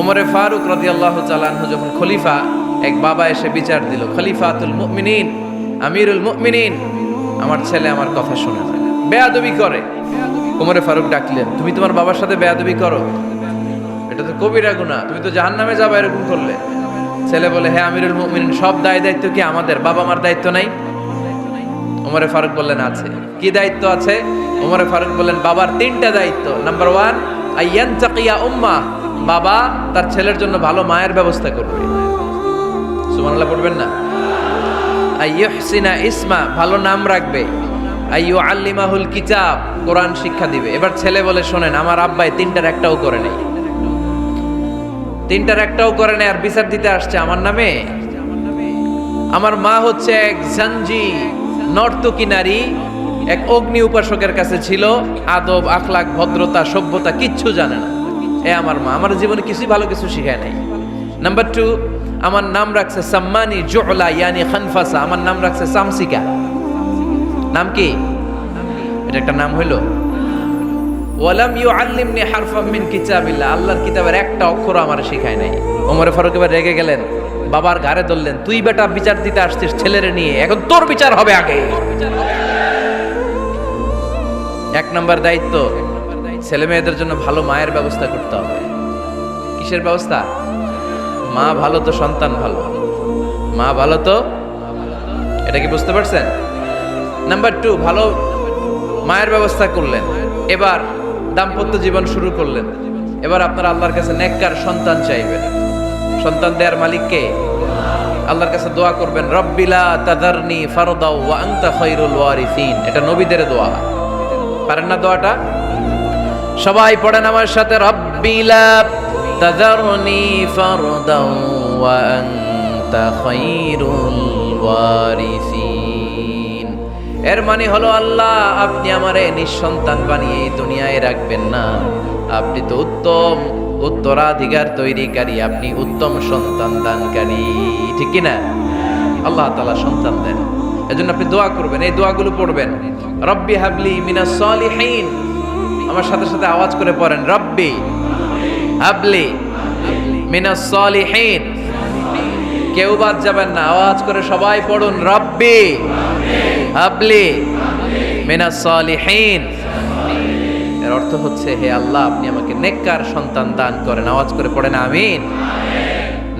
ওমরে ফারুক রাদিয়াল্লাহু তাআলা আনহু যখন খলিফা, এক বাবা এসে বিচার দিল, খলিফাতুল মুমিনিন, আমিরুল মুমিনিন, আমার ছেলে আমার কথা শুনে না, বেয়াদবি করে। ওমরে ফারুক ডাকলেন, তুমি তোমার বাবার সাথে বেয়াদবি করো? এটা তো কবিরা গুনাহ, তুমি তো জাহান্নামে যাবে এরকম করলে। ছেলে বলে, হ্যাঁ আমিরুল মুমিনিন, সব দায়িত্ব কি আমাদের? বাবা মার দায়িত্ব নাই? ওমরে ফারুক বললেন, আছে। কি দায়িত্ব আছে? ওমরে ফারুক বললেন, বাবার 3টা দায়িত্ব। নাম্বার 1, আইয়ানতাকিয়া উম্মাহ, বাবা তার ছেলের জন্য ভালো মায়ের ব্যবস্থা করবে। সুবহানাল্লাহ পড়বেন না? আইয়ুহসিনা ইসমা, ভালো নাম রাখবে। আইয়ুআল্লিমাহুল কিতাব, কোরআন শিক্ষা দিবে। এবার ছেলে বলে, শোনেন, আমার আব্বাই 3টার একটাও করে নাই, 3টার একটাও করে নাই, আর বিচার দিতে আসছে আমার নামে। আমার মা হচ্ছে এক জাঞ্জি, নর্তকী নারী, এক অগ্নি উপাসকের কাছে ছিল, আদব আখলাক ভদ্রতা সভ্যতা কিচ্ছু জানে না। আমার মা আমার জীবনে কিছুই ভালো কিছু শিখায় নাই। নাম্বার 2, আমার নাম রাখছে সাম্মানি জুলা ইয়ানি খানফাসা, আমার নাম রাখছে সামসিকা। নাম কি? এটা একটা নাম হইল? ওয়ালাম ইউআল্লিমনি হারফাম মিন কিতাবিল্লাহ, আল্লাহর কিতাবের একটা অক্ষর আমার শিখায় নাই। ওমর ফারুক এবার রেগে গেলেন, বাবার ঘাড়ে ধরলেন, তুই বেটা বিচার দিতে আসছিস ছেলেরে নিয়ে, এখন তোর বিচার হবে আগে। 1 নম্বর দায়িত্ব, ছেলে মেয়েদের জন্য ভালো মায়ের ব্যবস্থা করতে হবে। কিসের ব্যবস্থা? মা ভালো তো সন্তান ভালো, মা ভালো তো, এটা কি বুঝতে পারছেন? নাম্বার 2, ভালো মায়ের ব্যবস্থা করলেন। এবার দাম্পত্য জীবন শুরু করলেন। এবার আপনারা আল্লাহর কাছে নেককার সন্তান চাইবেন। সন্তান দেওয়ার মালিক কে? আল্লাহর কাছে দোয়া করবেন, রব্বিলা তাদারনি ফারদাও ওয়া আনতা খায়রুল ওয়ারিসিন। এটা নবীদের দোয়া, পারেন না দোয়াটা? সবাই পড়েন আমার সাথে, রব্বিলা তাদারনি ফারদাও ওয়া আনতা খায়রুল ওয়ারিসিন। এর মানে হলো, আল্লাহ আপনি আমারে নিঃসন্তান বানিয়ে দুনিয়ায় রাখবেন না, আপনি তো উত্তম উত্তরাধিকার তৈরিকারী, আপনি উত্তম সন্তান দানকারী, ঠিক কিনা? আল্লাহ তাআলা সন্তান দেন, এজন্য আপনি দোয়া করবেন, এই দোয়াগুলো পড়বেন। রব্বি হাবলি মিনাস সালিহিন, আমার সাথে সাথে আওয়াজ করে পড়েন, রব্বি হাবলি মিনাস সালিহিন। কেউ বাদ যাবেন না, আওয়াজ করে সবাই পড়ুন, রব্বি হাবলি মিনাস সালিহিন। এর অর্থ হচ্ছে, হে আল্লাহ আপনি আমাকে নেককার সন্তান দান করেন। আওয়াজ করে পড়েন আমিন।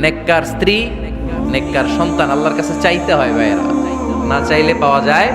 নেককার স্ত্রী, নেককার সন্তান আল্লাহর কাছে চাইতে হয় ভাইয়েরা, না চাইলে পাওয়া যায়